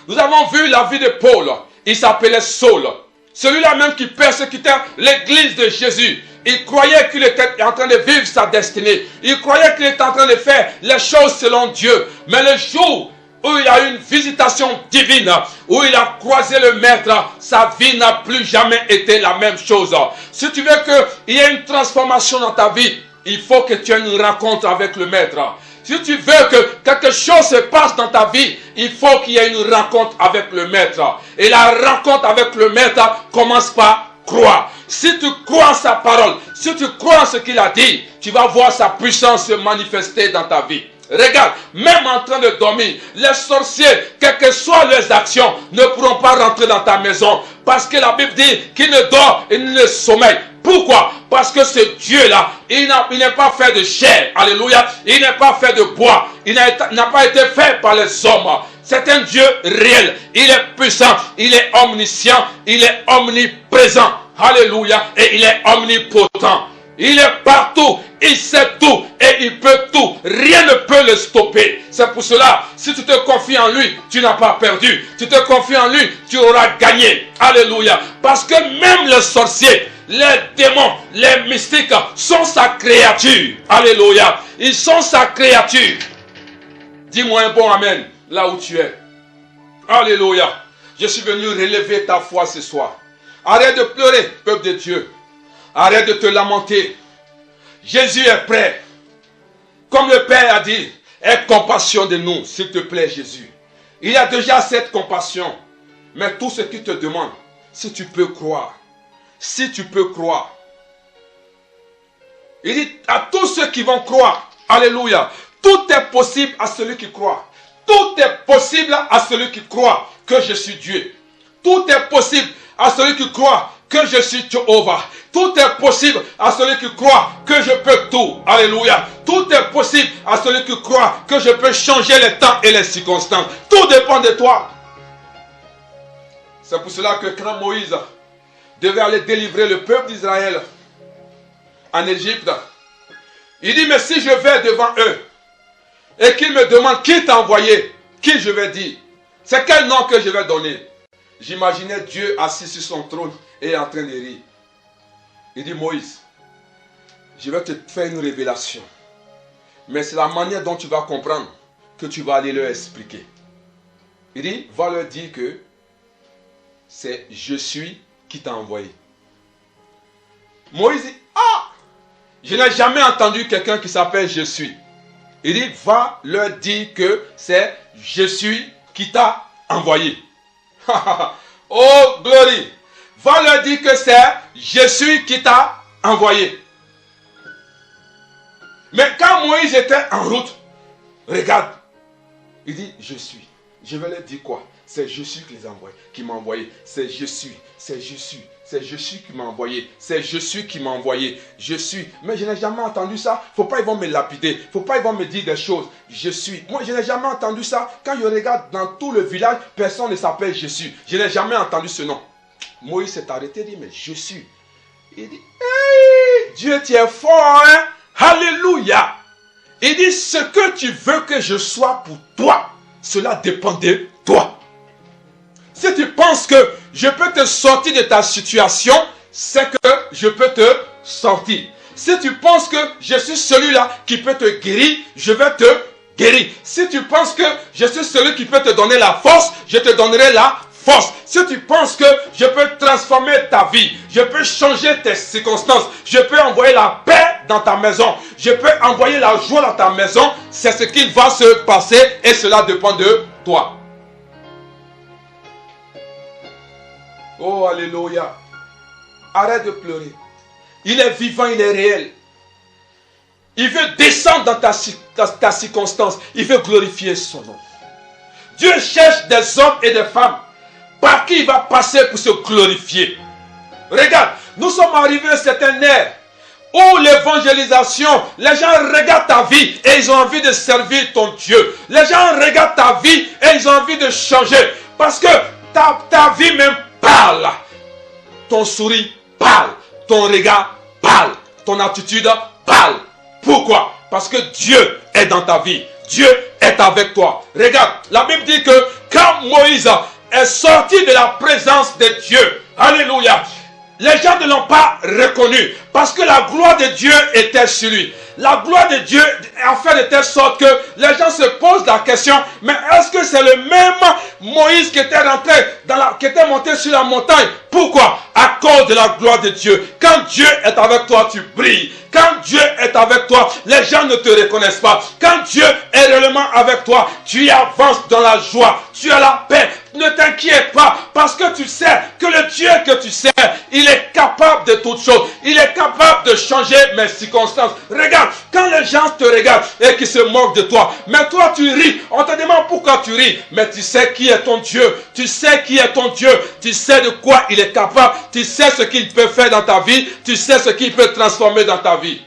Nous avons vu la vie de Paul. Il s'appelait Saul. Celui-là même qui persécutait l'église de Jésus. Il croyait qu'il était en train de vivre sa destinée. Il croyait qu'il était en train de faire les choses selon Dieu. Mais le jour où il a eu une visitation divine, où il a croisé le Maître, sa vie n'a plus jamais été la même chose. Si tu veux qu'il y ait une transformation dans ta vie, il faut que tu aies une rencontre avec le Maître. Si tu veux que quelque chose se passe dans ta vie, il faut qu'il y ait une rencontre avec le Maître. Et la rencontre avec le Maître commence par croire. Si tu crois en sa parole, si tu crois en ce qu'il a dit, tu vas voir sa puissance se manifester dans ta vie. Regarde, même en train de dormir, les sorciers, quelles que soient leurs actions, ne pourront pas rentrer dans ta maison. Parce que la Bible dit qu'il ne dort et ne sommeille. Pourquoi? Parce que ce Dieu-là, il n'est pas fait de chair. Alléluia. Il n'est pas fait de bois. Il n'a pas été fait par les hommes. C'est un Dieu réel. Il est puissant. Il est omniscient. Il est omniprésent. Alléluia. Et il est omnipotent. Il est partout, il sait tout et il peut tout. Rien ne peut le stopper. C'est pour cela, si tu te confies en lui, tu n'as pas perdu. Tu te confies en lui, tu auras gagné. Alléluia. Parce que même les sorciers, les démons, les mystiques sont sa créature. Alléluia. Ils sont sa créature. Dis-moi un bon amen là où tu es. Alléluia. Je suis venu relever ta foi ce soir. Arrête de pleurer, peuple de Dieu. Arrête de te lamenter. Jésus est prêt. Comme le Père a dit, aie compassion de nous, s'il te plaît, Jésus. Il y a déjà cette compassion. Mais tout ce qu'il te demande, si tu peux croire. Si tu peux croire. Il dit à tous ceux qui vont croire, alléluia, tout est possible à celui qui croit. Tout est possible à celui qui croit que je suis Dieu. Tout est possible à celui qui croit que je suis Jéhovah. Tout est possible à celui qui croit que je peux tout. Alléluia. Tout est possible à celui qui croit que je peux changer les temps et les circonstances. Tout dépend de toi. C'est pour cela que quand Moïse devait aller délivrer le peuple d'Israël en Égypte, il dit, mais si je vais devant eux et qu'ils me demandent qui t'a envoyé, qui je vais dire? C'est quel nom que je vais donner? J'imaginais Dieu assis sur son trône et en train de rire. Il dit, Moïse, je vais te faire une révélation. Mais c'est la manière dont tu vas comprendre que tu vas aller leur expliquer. Il dit, va leur dire que c'est je suis qui t'a envoyé. Moïse dit, ah, je n'ai jamais entendu quelqu'un qui s'appelle je suis. Il dit, va leur dire que c'est je suis qui t'a envoyé. Oh, glory. Va leur dire que c'est je suis qui t'a envoyé. Mais quand Moïse était en route, regarde, il dit je suis. Je vais leur dire quoi? C'est je suis qui m'a envoyé. C'est je suis. C'est je suis. C'est je suis qui m'a envoyé. C'est je suis qui m'a envoyé. Je suis. Mais je n'ai jamais entendu ça. Faut pas ils vont me lapider. Faut pas ils vont me dire des choses. Je suis. Moi je n'ai jamais entendu ça. Quand je regarde dans tout le village, personne ne s'appelle je suis. Je n'ai jamais entendu ce nom. Moïse s'est arrêté et dit mais je suis. Il dit hey, Dieu tu es fort hein. Alléluia. Il dit ce que tu veux que je sois pour toi, cela dépend de toi. Si tu penses que je peux te sortir de ta situation, c'est que je peux te sortir. Si tu penses que je suis celui-là qui peut te guérir, je vais te guérir. Si tu penses que je suis celui qui peut te donner la force, je te donnerai la force. Si tu penses que je peux transformer ta vie, je peux changer tes circonstances, je peux envoyer la paix dans ta maison, je peux envoyer la joie dans ta maison, c'est ce qui va se passer et cela dépend de toi. Oh, alléluia. Arrête de pleurer. Il est vivant, il est réel. Il veut descendre dans ta circonstance. Il veut glorifier son nom. Dieu cherche des hommes et des femmes par qui il va passer pour se glorifier. Regarde, nous sommes arrivés à un certain ère où l'évangélisation, les gens regardent ta vie et ils ont envie de servir ton Dieu. Les gens regardent ta vie et ils ont envie de changer. Parce que ta vie même parle. Ton sourire parle. Ton regard parle. Ton attitude parle. Pourquoi? Parce que Dieu est dans ta vie. Dieu est avec toi. Regarde, la Bible dit que quand Moïse est sorti de la présence de Dieu, alléluia, les gens ne l'ont pas reconnu parce que la gloire de Dieu était sur lui. La gloire de Dieu a fait de telle sorte que les gens se posent la question, mais est-ce que c'est le même Moïse qui était rentré qui était monté sur la montagne? Pourquoi? À cause de la gloire de Dieu. Quand Dieu est avec toi, tu brilles. Quand Dieu est avec toi, les gens ne te reconnaissent pas. Quand Dieu est réellement avec toi, tu avances dans la joie. Tu as la paix. Ne t'inquiète pas parce que tu sais que le Dieu que tu sais, il est capable de toutes choses. Il est capable de changer mes circonstances. Regarde, quand les gens te regardent et qu'ils se moquent de toi, mais toi tu ris. On te demande pourquoi tu ris. Mais tu sais qui est ton Dieu. Tu sais qui est ton Dieu. Tu sais de quoi il est capable. Tu sais ce qu'il peut faire dans ta vie. Tu sais ce qu'il peut transformer dans ta vie.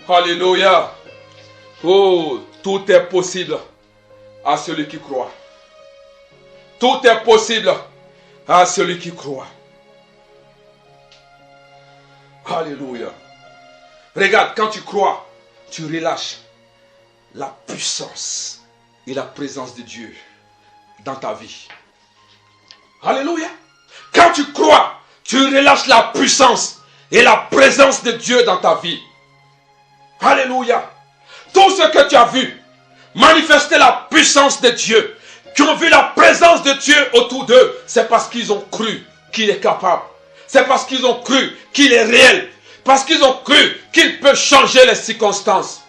Alléluia. Oh, tout est possible à celui qui croit. Tout est possible à celui qui croit. Alléluia. Regarde, quand tu crois, tu relâches la puissance et la présence de Dieu dans ta vie. Alléluia. Quand tu crois, tu relâches la puissance et la présence de Dieu dans ta vie. Alléluia. Tout ce que tu as vu manifester la puissance de Dieu, qui ont vu la présence de Dieu autour d'eux, c'est parce qu'ils ont cru qu'il est capable. C'est parce qu'ils ont cru qu'il est réel. Parce qu'ils ont cru qu'il peut changer les circonstances.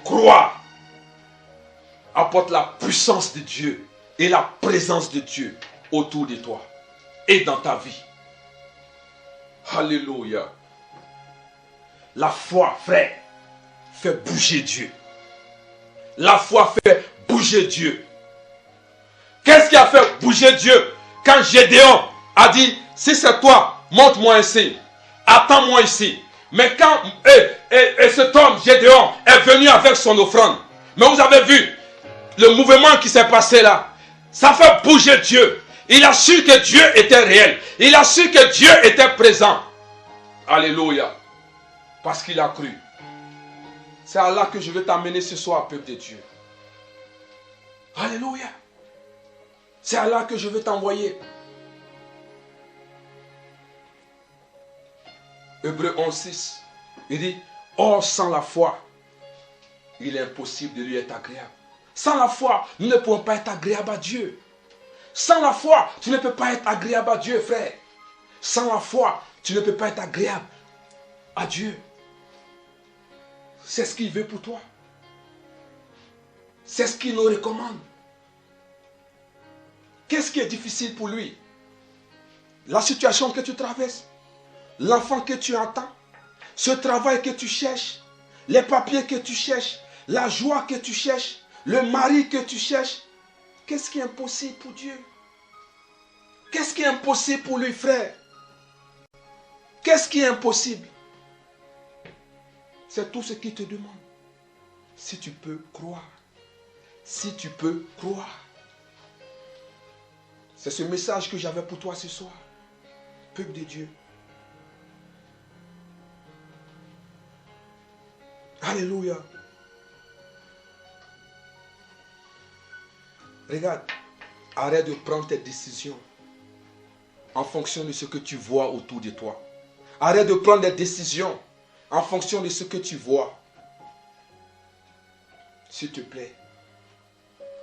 Croire apporte la puissance de Dieu et la présence de Dieu autour de toi et dans ta vie. Alléluia. La foi, frère, fait bouger Dieu. La foi fait bouger Dieu. Qu'est-ce qui a fait bouger Dieu quand Gédéon a dit, si c'est toi, monte-moi ici, attends-moi ici. Mais quand cet homme, Gédéon, est venu avec son offrande, mais vous avez vu le mouvement qui s'est passé là, ça fait bouger Dieu. Il a su que Dieu était réel. Il a su que Dieu était présent. Alléluia. Parce qu'il a cru. C'est à là que je veux t'amener ce soir, peuple de Dieu. Alléluia. C'est à là que je veux t'envoyer. Hébreux 11:6. Il dit, or sans la foi, il est impossible de lui être agréable. Sans la foi, nous ne pouvons pas être agréables à Dieu. Sans la foi, tu ne peux pas être agréable à Dieu, frère. Sans la foi, tu ne peux pas être agréable à Dieu. C'est ce qu'il veut pour toi. C'est ce qu'il nous recommande. Qu'est-ce qui est difficile pour lui? La situation que tu traverses, l'enfant que tu attends, ce travail que tu cherches, les papiers que tu cherches, la joie que tu cherches, le mari que tu cherches. Qu'est-ce qui est impossible pour Dieu? Qu'est-ce qui est impossible pour lui, frère? Qu'est-ce qui est impossible? C'est tout ce qu'il te demande. Si tu peux croire. Si tu peux croire. C'est ce message que j'avais pour toi ce soir. Peuple de Dieu. Alléluia. Regarde. Arrête de prendre tes décisions en fonction de ce que tu vois autour de toi. Arrête de prendre des décisions en fonction de ce que tu vois. s'il te plaît,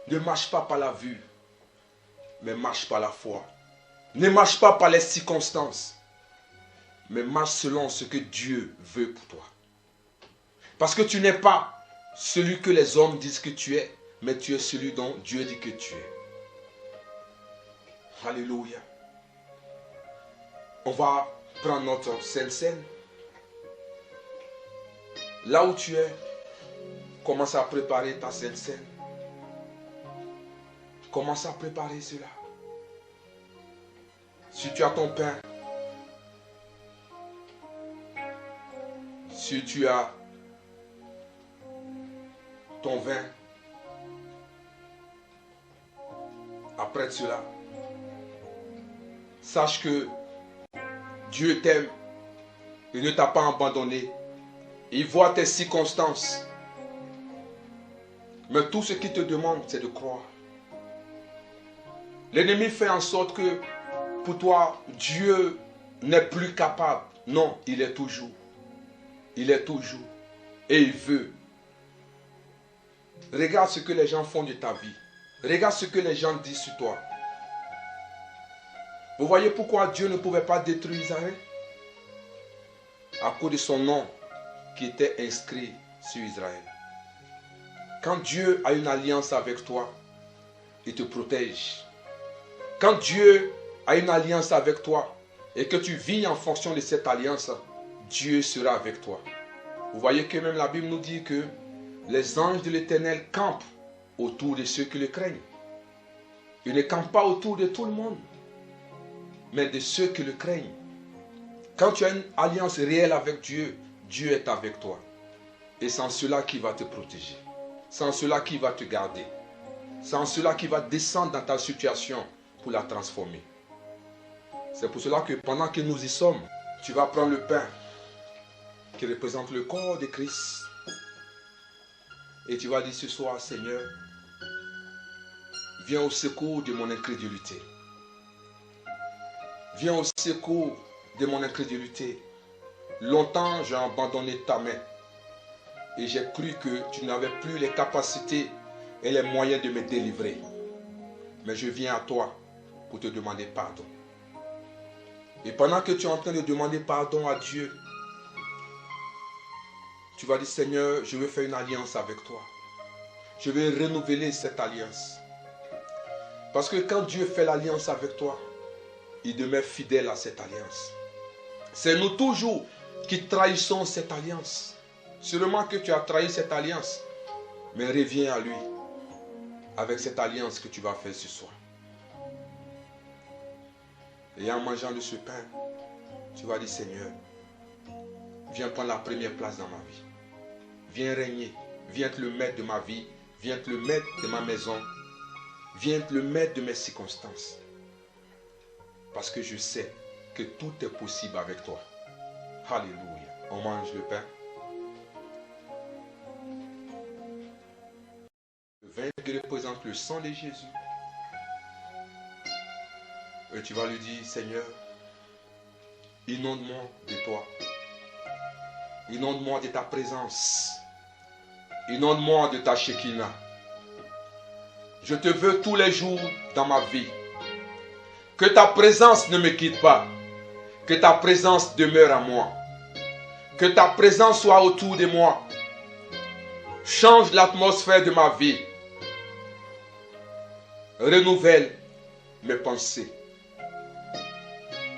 ne marche pas par la vue, mais marche par la foi. Ne marche pas par les circonstances, mais marche selon ce que Dieu veut pour toi. Parce que tu n'es pas celui que les hommes disent que tu es, mais tu es celui dont Dieu dit que tu es. Alléluia. On va prendre notre Sainte Seine. Là où tu es, commence à préparer ta Sainte Seine. Commence à préparer cela. Si tu as ton pain, si tu as ton vin, après cela, sache que Dieu t'aime. Il ne t'a pas abandonné. Il voit tes circonstances. Mais tout ce qu'il te demande, c'est de croire. L'ennemi fait en sorte que pour toi, Dieu n'est plus capable. Non, il est toujours. Il est toujours. Et il veut. Regarde ce que les gens font de ta vie. Regarde ce que les gens disent sur toi. Vous voyez pourquoi Dieu ne pouvait pas détruire Israël? À cause de son nom qui était inscrit sur Israël. Quand Dieu a une alliance avec toi, il te protège. Quand Dieu a une alliance avec toi et que tu vis en fonction de cette alliance, Dieu sera avec toi. Vous voyez que même la Bible nous dit que les anges de l'Éternel campent autour de ceux qui le craignent. Ils ne campent pas autour de tout le monde, mais de ceux qui le craignent. Quand tu as une alliance réelle avec Dieu, Dieu est avec toi. Et c'est en cela qu'il va te protéger. C'est en cela qu'il va te garder. C'est en cela qu'il va descendre dans ta situation pour la transformer. C'est pour cela que pendant que nous y sommes, tu vas prendre le pain qui représente le corps de Christ. Et tu vas dire ce soir, Seigneur, viens au secours de mon incrédulité. Viens au secours de mon incrédulité. Longtemps, j'ai abandonné ta main. Et j'ai cru que tu n'avais plus les capacités et les moyens de me délivrer. Mais je viens à toi pour te demander pardon. Et pendant que tu es en train de demander pardon à Dieu, tu vas dire, Seigneur, je veux faire une alliance avec toi. Je veux renouveler cette alliance. Parce que quand Dieu fait l'alliance avec toi, il demeure fidèle à cette alliance. C'est nous toujours qui trahissons cette alliance. Sûrement que tu as trahi cette alliance, mais reviens à lui avec cette alliance que tu vas faire ce soir. Et en mangeant de ce pain, tu vas dire, Seigneur, viens prendre la première place dans ma vie. Viens régner, viens être le maître de ma vie, viens être le maître de ma maison, viens être le maître de mes circonstances. Parce que je sais que tout est possible avec toi. Alléluia. On mange le pain. Le vin qui représente le sang de Jésus. Et tu vas lui dire, Seigneur, inonde-moi de toi. Inonde-moi de ta présence. Inonde-moi de ta Shekinah. Je te veux tous les jours dans ma vie. Que ta présence ne me quitte pas. Que ta présence demeure à moi. Que ta présence soit autour de moi. Change l'atmosphère de ma vie. Renouvelle mes pensées.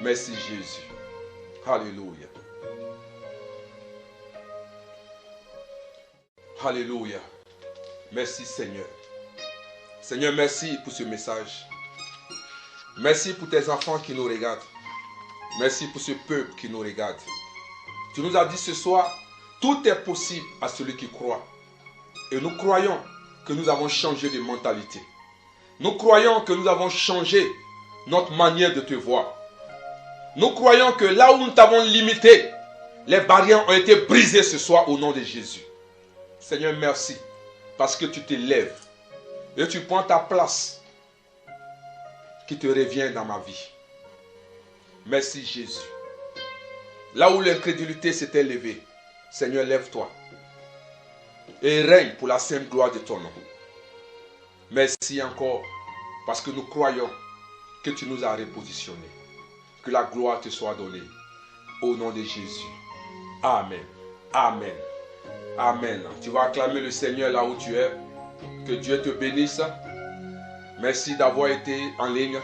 Merci Jésus. Alléluia. Alléluia. Merci Seigneur. Seigneur, merci pour ce message. Merci pour tes enfants qui nous regardent. Merci pour ce peuple qui nous regarde. Tu nous as dit ce soir, tout est possible à celui qui croit. Et nous croyons que nous avons changé de mentalité. Nous croyons que nous avons changé notre manière de te voir. Nous croyons que là où nous t'avons limité, les barrières ont été brisées ce soir au nom de Jésus. Seigneur, merci parce que tu te lèves et tu prends ta place qui te revient dans ma vie. Merci Jésus. Là où l'incrédulité s'était levée, Seigneur, lève-toi. et règne pour la sainte gloire de ton nom. Merci encore parce que nous croyons que tu nous as repositionnés. Que la gloire te soit donnée. Au nom de Jésus. Amen. Amen. Amen. Tu vas acclamer le Seigneur là où tu es. Que Dieu te bénisse. Merci d'avoir été en ligne.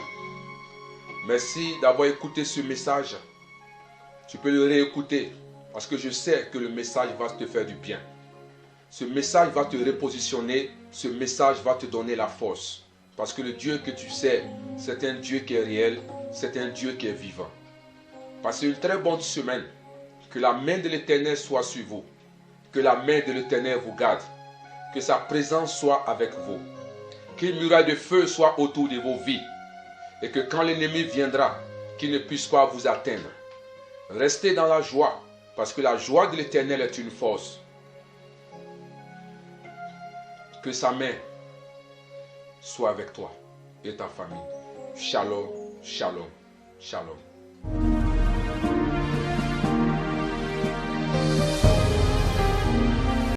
Merci d'avoir écouté ce message. Tu peux le réécouter parce que je sais que le message va te faire du bien. Ce message va te repositionner. Ce message va te donner la force. Parce que le Dieu que tu sais, c'est un Dieu qui est réel. C'est un Dieu qui est vivant. Passez une très bonne semaine. Que la main de l'Éternel soit sur vous. Que la main de l'Éternel vous garde. Que sa présence soit avec vous. Qu'une muraille de feu soit autour de vos vies. Et que quand l'ennemi viendra, qu'il ne puisse pas vous atteindre. Restez dans la joie. Parce que la joie de l'Éternel est une force. Que sa main soit avec toi et ta famille. Shalom, shalom, shalom.